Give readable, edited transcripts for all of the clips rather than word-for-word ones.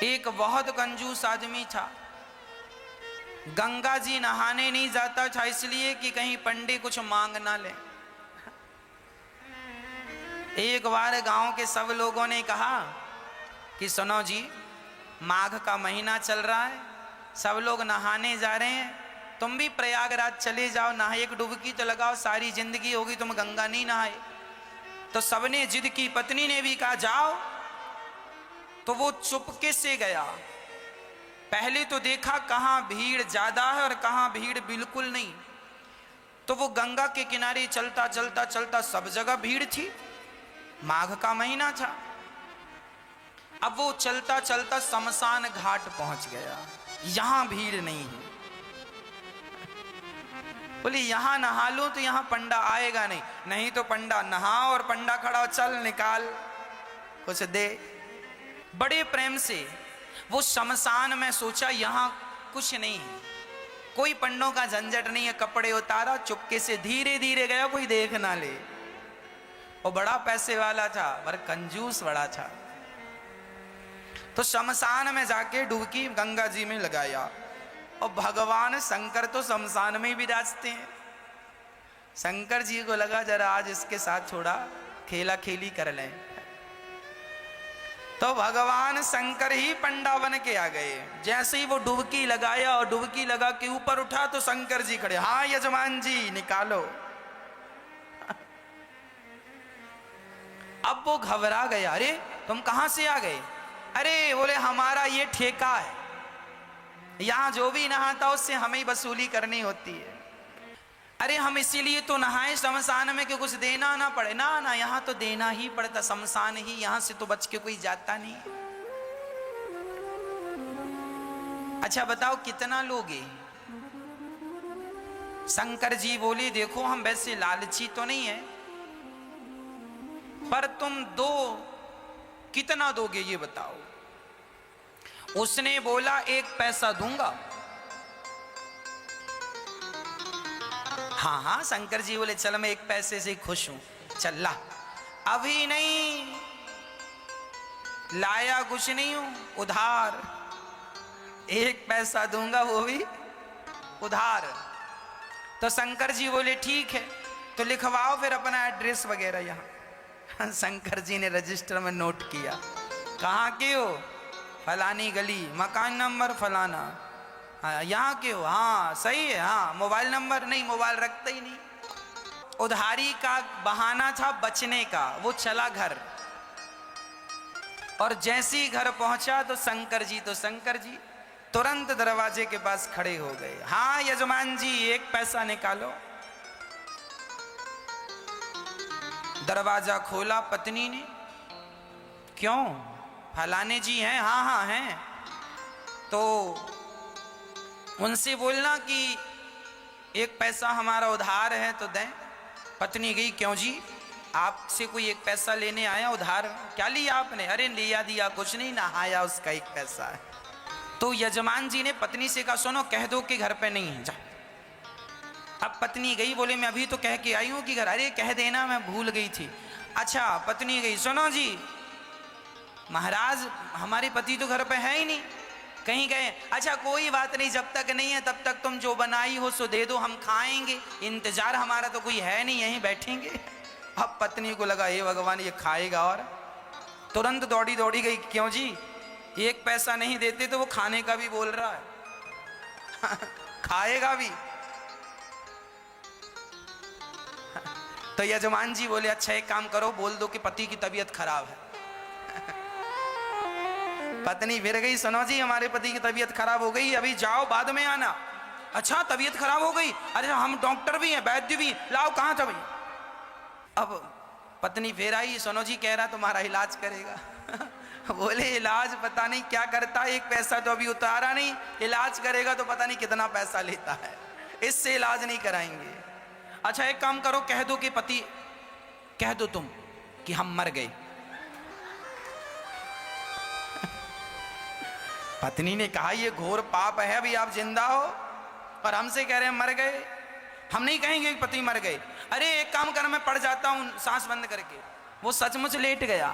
एक बहुत कंजूस आदमी था। गंगा जी नहाने नहीं जाता था इसलिए कि कहीं पंडित कुछ मांग ना ले। एक बार गांव के सब लोगों ने कहा कि सुनो जी, माघ का महीना चल रहा है, सब लोग नहाने जा रहे हैं, तुम भी प्रयागराज चले जाओ, नहा एक डुबकी तो लगाओ, सारी जिंदगी होगी तुम गंगा नहीं नहाए। तो सबने जिद की, पत्नी ने भी कहा जाओ। तो वो चुपके से गया। पहले तो देखा कहाँ भीड़ ज्यादा है और कहाँ भीड़ बिल्कुल नहीं। तो वो गंगा के किनारे चलता चलता चलता सब जगह भीड़ थी, माघ का महीना था। अब वो चलता चलता शमशान घाट पहुंच गया, यहां भीड़ नहीं है। बोले यहां नहा लो तो यहां पंडा आएगा नहीं, नहीं तो पंडा नहा और पंडा खड़ा, चल निकाल कुछ दे। बड़े प्रेम से वो शमशान में सोचा यहां कुछ नहीं है, कोई पंडों का झंझट नहीं है। कपड़े उतारा, चुपके से धीरे धीरे गया, कोई देख ना ले। वो बड़ा पैसे वाला था पर कंजूस बड़ा था। तो शमशान में जाके डुबकी गंगा जी में लगाया। और भगवान शंकर तो शमशान में ही विराजते हैं। शंकर जी को लगा जरा आज इसके साथ थोड़ा खेला खेली कर लें। तो भगवान शंकर ही पंडा बन के आ गए। जैसे ही वो डुबकी लगाया और डुबकी लगा के ऊपर उठा तो शंकर जी खड़े, हाँ यजमान जी निकालो। अब वो घबरा गया, अरे तुम कहां से आ गए? अरे बोले हमारा ये ठेका है, यहां जो भी नहाता उससे हमें ही वसूली करनी होती है। अरे हम इसीलिए तो नहाए शमशान में कि कुछ देना ना पड़े। ना ना, यहां तो देना ही पड़ता, शमशान ही, यहां से तो बच के कोई जाता नहीं। अच्छा बताओ कितना लोगे? शंकर जी बोले देखो हम वैसे लालची तो नहीं है, पर तुम दो, कितना दोगे ये बताओ? उसने बोला 1 पैसा दूंगा। हाँ हाँ, शंकर जी बोले चल मैं 1 पैसे से खुश हूं, चल ला। अभी नहीं लाया, कुछ नहीं हूं, उधार 1 पैसा दूंगा, वो भी उधार। तो शंकर जी बोले ठीक है, तो लिखवाओ फिर अपना एड्रेस वगैरह यहाँ। शंकर जी ने रजिस्टर में नोट किया, कहाँ के हो? फलानी गली, मकान नंबर फलाना। हाँ यहाँ के हो? हाँ सही है। हाँ मोबाइल नंबर? नहीं, मोबाइल रखते ही नहीं। उधारी का बहाना था बचने का। वो चला घर, और जैसे ही घर पहुंचा तो शंकर जी तुरंत दरवाजे के पास खड़े हो गए। हाँ यजमान जी 1 पैसा निकालो। दरवाजा खोला पत्नी ने, क्यों फलाने जी हैं? हाँ हाँ हैं। तो उनसे बोलना कि 1 पैसा हमारा उधार है तो दें। पत्नी गई, क्यों जी आपसे कोई 1 पैसा लेने आया उधार? क्या लिया आपने? अरे लिया दिया कुछ नहीं, नहाया उसका 1 पैसा है। तो यजमान जी ने पत्नी से कहा सुनो कह दो कि घर पे नहीं है, जा। अब पत्नी गई, बोले मैं अभी तो कह के आई हूं कि घर। अरे कह देना मैं भूल गई थी। अच्छा पत्नी गई, सुनो जी महाराज हमारे पति तो घर पे है ही नहीं, कहीं गए। अच्छा कोई बात नहीं, जब तक नहीं है तब तक तुम जो बनाई हो सो दे दो, हम खाएंगे, इंतजार हमारा तो कोई है नहीं, यहीं बैठेंगे। अब पत्नी को लगा हे भगवान ये खाएगा, और तुरंत दौड़ी दौड़ी गई, क्यों जी 1 पैसा नहीं देते तो वो खाने का भी बोल रहा है। खाएगा भी। तो यजमान जी बोले अच्छा एक काम करो, बोल दो कि पति की तबीयत खराब है। पत्नी फिर गई, सुनो जी हमारे पति की तबीयत खराब हो गई, अभी जाओ बाद में आना। अच्छा तबीयत खराब हो गई? अरे हम डॉक्टर भी हैं, वैद्य भी, लाओ कहाँ था भाई? अब पत्नी फिर आई, सुनो जी कह रहा तुम्हारा इलाज करेगा। बोले इलाज पता नहीं क्या करता है, 1 पैसा तो अभी उतारा नहीं, इलाज करेगा तो पता नहीं कितना पैसा लेता है, इससे इलाज नहीं कराएंगे। अच्छा एक काम करो, कह दो कि पति, कह दो तुम कि हम मर गए। पत्नी ने कहा ये घोर पाप है, अभी आप जिंदा हो और हमसे कह रहे हैं मर गए। हम नहीं कहेंगे कि पति मर गए। अरे एक काम कर, मैं पड़ जाता हूं सांस बंद करके। वो सचमुच लेट गया।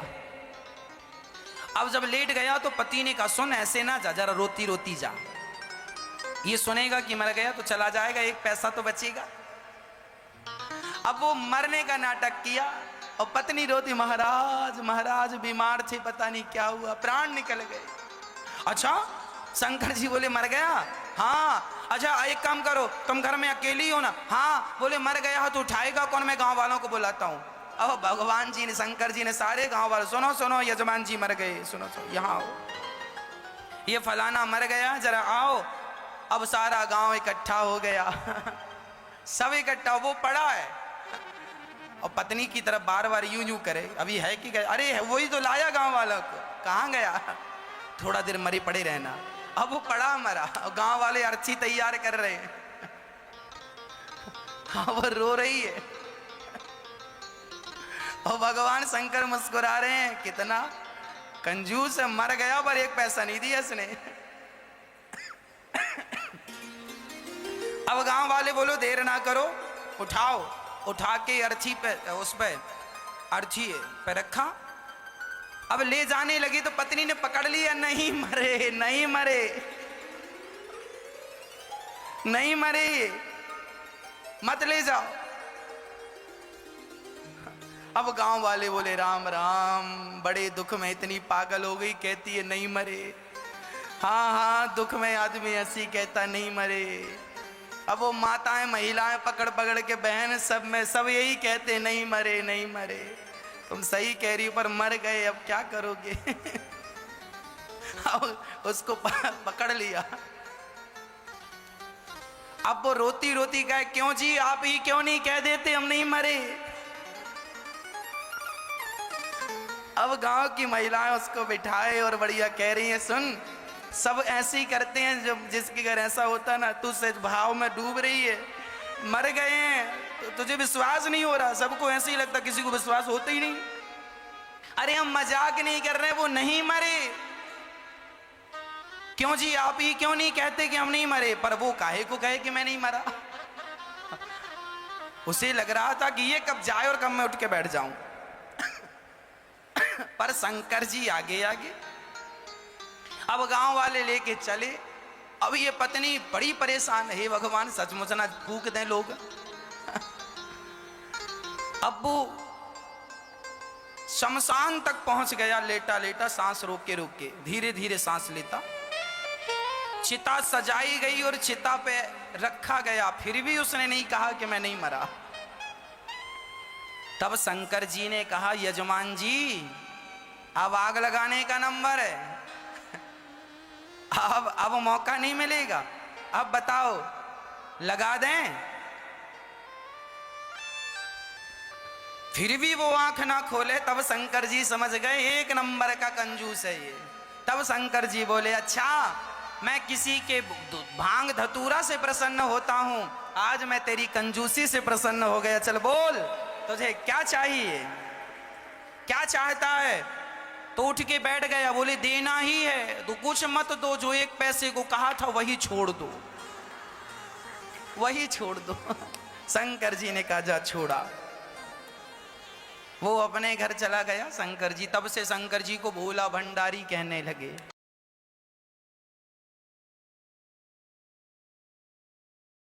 अब जब लेट गया तो पति ने कहा सुन ऐसे ना जा, जरा रोती रोती जा, ये सुनेगा कि मर गया तो चला जाएगा, एक पैसा तो बचेगा। अब वो मरने का नाटक किया और पत्नी रोती, महाराज महाराज बीमार थे, पता नहीं क्या हुआ, प्राण निकल गए। अच्छा, शंकर जी बोले मर गया? हाँ। अच्छा एक काम करो, तुम घर में अकेली हो ना? हाँ। बोले मर गया हो तो उठाएगा कौन? मैं गांव वालों को बुलाता हूँ। अब भगवान जी ने, शंकर जी ने सारे गांव वालों, सुनो सुनो यजमान जी मर गए, सुनो सुनो यहाँ आओ, ये फलाना मर गया, जरा आओ। अब सारा गांव इकट्ठा हो गया सब इकट्ठा, वो पड़ा है और पत्नी की तरफ बार बार यूं यूं करे, अभी है कि गया? अरे वही तो लाया गांव वालों को, कहाँ गया? थोड़ा देर मरी पड़े रहना। अब वो पड़ा मरा और गांव वाले अर्थी तैयार कर रहे हैं हाँ वो रो रही है और भगवान शंकर मुस्कुरा रहे हैं, कितना कंजूस है, मर गया पर एक पैसा नहीं दिया इसने अब गांव वाले बोलो देर ना करो, उठाओ। उठा के अर्थी पे, उस पे अर्थी पे रखा। अब ले जाने लगी तो पत्नी ने पकड़ लिया, नहीं मरे नहीं मरे नहीं मरे, मत ले जाओ। अब गांव वाले बोले राम राम, बड़े दुख में इतनी पागल हो गई, कहती है नहीं मरे। हाँ हाँ, दुख में आदमी ऐसी कहता नहीं मरे। अब वो माताएं महिलाएं पकड़ पकड़ के, बहन सब में सब यही कहते नहीं मरे नहीं मरे। तुम सही कह रही हो पर मर गए, अब क्या करोगे अब उसको पकड़ लिया। अब वो रोती रोती कहे, क्यों जी आप ही क्यों नहीं कह देते हम नहीं मरे? अब गांव की महिलाएं उसको बिठाए और बढ़िया कह रही हैं, सुन सब ऐसे ही करते हैं, जब जिसके घर ऐसा होता ना, तू सच भाव में डूब रही है, मर गए हैं तो तुझे विश्वास नहीं हो रहा, सबको ऐसे ही लगता, किसी को विश्वास होता ही नहीं। अरे हम मजाक नहीं कर रहे, वो नहीं मरे। क्यों जी आप ही क्यों नहीं कहते कि हम नहीं मरे? पर वो काहे को कहे कि मैं नहीं मरा उसे लग रहा था कि ये कब जाए और कब मैं उठ के बैठ जाऊं पर शंकर जी आगे आगे। अब गांव वाले लेके चले। अब ये पत्नी बड़ी परेशान है, भगवान सचमुच ना फूक दें लोग अब वो शमशान तक पहुंच गया, लेटा लेटा सांस रोक के धीरे धीरे सांस लेता। चिता सजाई गई और चिता पे रखा गया, फिर भी उसने नहीं कहा कि मैं नहीं मरा। तब शंकर जी ने कहा, यजमान जी अब आग लगाने का नंबर है, अब मौका नहीं मिलेगा, अब बताओ लगा दें? फिर भी वो आंख ना खोले। तब शंकर जी समझ गए एक नंबर का कंजूस है ये। तब शंकर जी बोले, अच्छा मैं किसी के भांग धतूरा से प्रसन्न होता हूं, आज मैं तेरी कंजूसी से प्रसन्न हो गया। चल बोल तुझे क्या चाहिए, क्या चाहता है? तो उठ के बैठ गया, बोले देना ही है तो कुछ मत दो, जो एक पैसे को कहा था वही छोड़ दो, वही छोड़ दो शंकर जी ने कहा जा छोड़ा। वो अपने घर चला गया शंकर जी। तब से शंकर जी को भोला भंडारी कहने लगे।